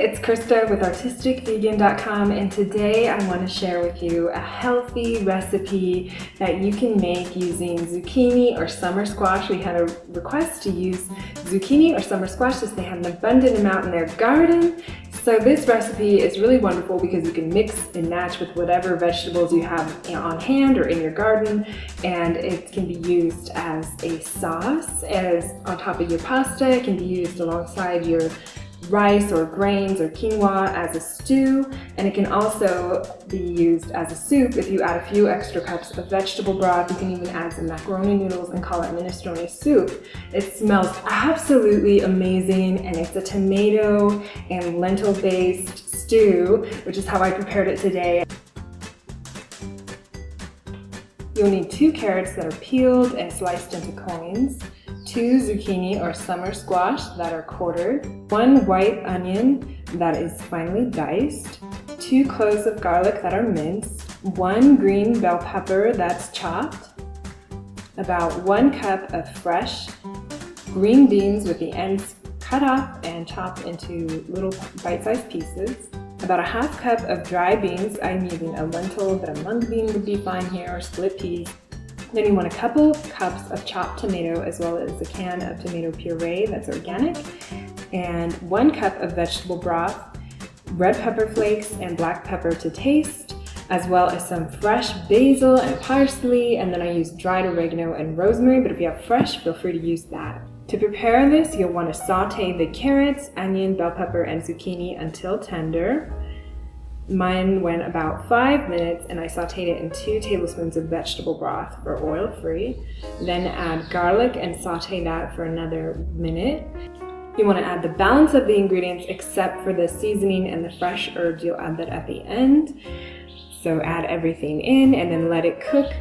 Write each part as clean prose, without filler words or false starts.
it's Christa with Artisticvegan.com, and today I want to share with you a healthy recipe that you can make using zucchini or summer squash. We had a request to use zucchini or summer squash as they have an abundant amount in their garden. So this recipe is really wonderful because you can mix and match with whatever vegetables you have on hand or in your garden, and it can be used as a sauce, as on top of your pasta. It can be used alongside your rice or grains or quinoa as a stew, and it can also be used as a soup if you add a few extra cups of vegetable broth. You can even add some macaroni noodles and call it minestrone soup. It smells absolutely amazing, and it's a tomato and lentil based stew, which is how I prepared it today. You'll need 2 carrots that are peeled and sliced into coins, 2 zucchini or summer squash that are quartered, 1 white onion that is finely diced, 2 cloves of garlic that are minced, 1 green bell pepper that's chopped, about 1 cup of fresh green beans with the ends cut off and chopped into little bite-sized pieces, about a ½ cup of dry beans. I'm using a lentil, but a mung bean would be fine here, or split peas. Then you want a couple cups of chopped tomato, as well as a can of tomato puree that's organic, and 1 cup of vegetable broth, red pepper flakes and black pepper to taste, as well as some fresh basil and parsley, and then I use dried oregano and rosemary, but if you have fresh, feel free to use that. To prepare this, you'll want to saute the carrots, onion, bell pepper, and zucchini until tender. Mine went about 5 minutes, and I sauteed it in 2 tablespoons of vegetable broth for oil-free. Then add garlic and saute that for another minute. You want to add the balance of the ingredients except for the seasoning and the fresh herbs. You'll add that at the end. So add everything in and then let it cook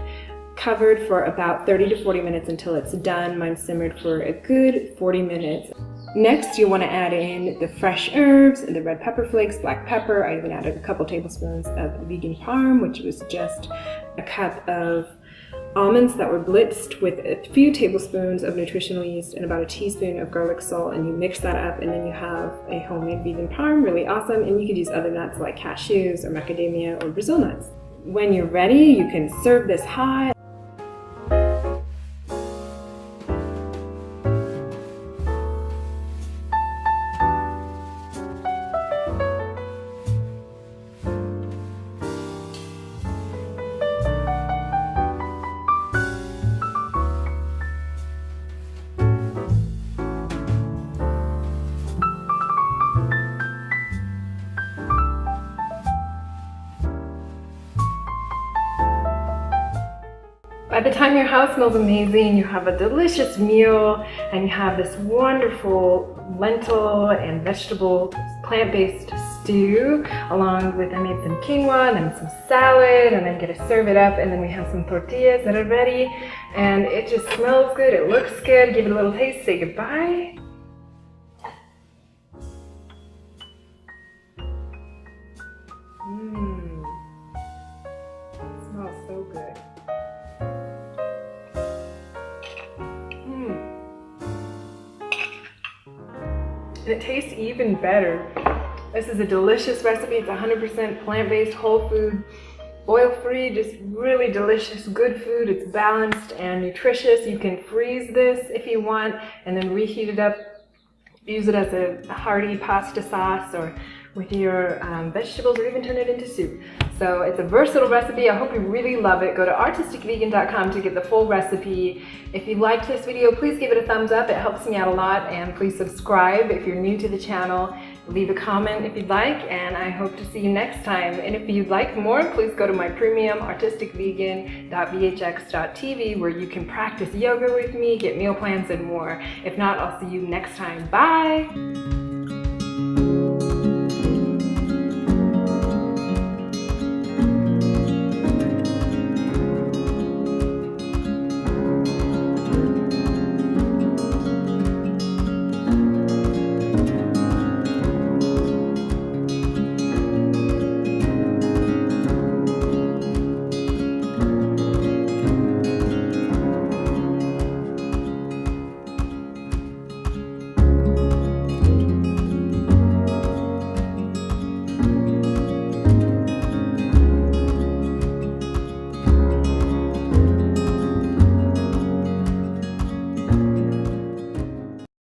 covered for about 30 to 40 minutes until it's done. Mine simmered for a good 40 minutes. Next, you want to add in the fresh herbs and the red pepper flakes, black pepper. I even added a couple tablespoons of vegan parm, which was just a cup of almonds that were blitzed with a few tablespoons of nutritional yeast and about a teaspoon of garlic salt, and you mix that up, and then you have a homemade vegan parm, really awesome. And you could use other nuts like cashews or macadamia or Brazil nuts. When you're ready, you can serve this hot. By the time your house smells amazing, you have a delicious meal, and you have this wonderful lentil and vegetable plant-based stew, along with, I made some quinoa and then some salad, and then get to serve it up, and then we have some tortillas that are ready, and it just smells good, it looks good. Give it a little taste, say goodbye. It smells so good. And it tastes even better. This is a delicious recipe. It's 100% plant-based, whole food, oil-free, just really delicious, good food. It's balanced and nutritious. You can freeze this if you want and then reheat it up. Use it as a hearty pasta sauce or with your vegetables, or even turn it into soup. So it's a versatile recipe. I hope you really love it. Go to Artisticvegan.com to get the full recipe. If you liked this video, please give it a thumbs up. It helps me out a lot. And please subscribe if you're new to the channel. Leave a comment if you'd like, and I hope to see you next time. And if you'd like more, please go to my premium artisticvegan.vhx.tv, where you can practice yoga with me, get meal plans, and more. If not, I'll see you next time. Bye!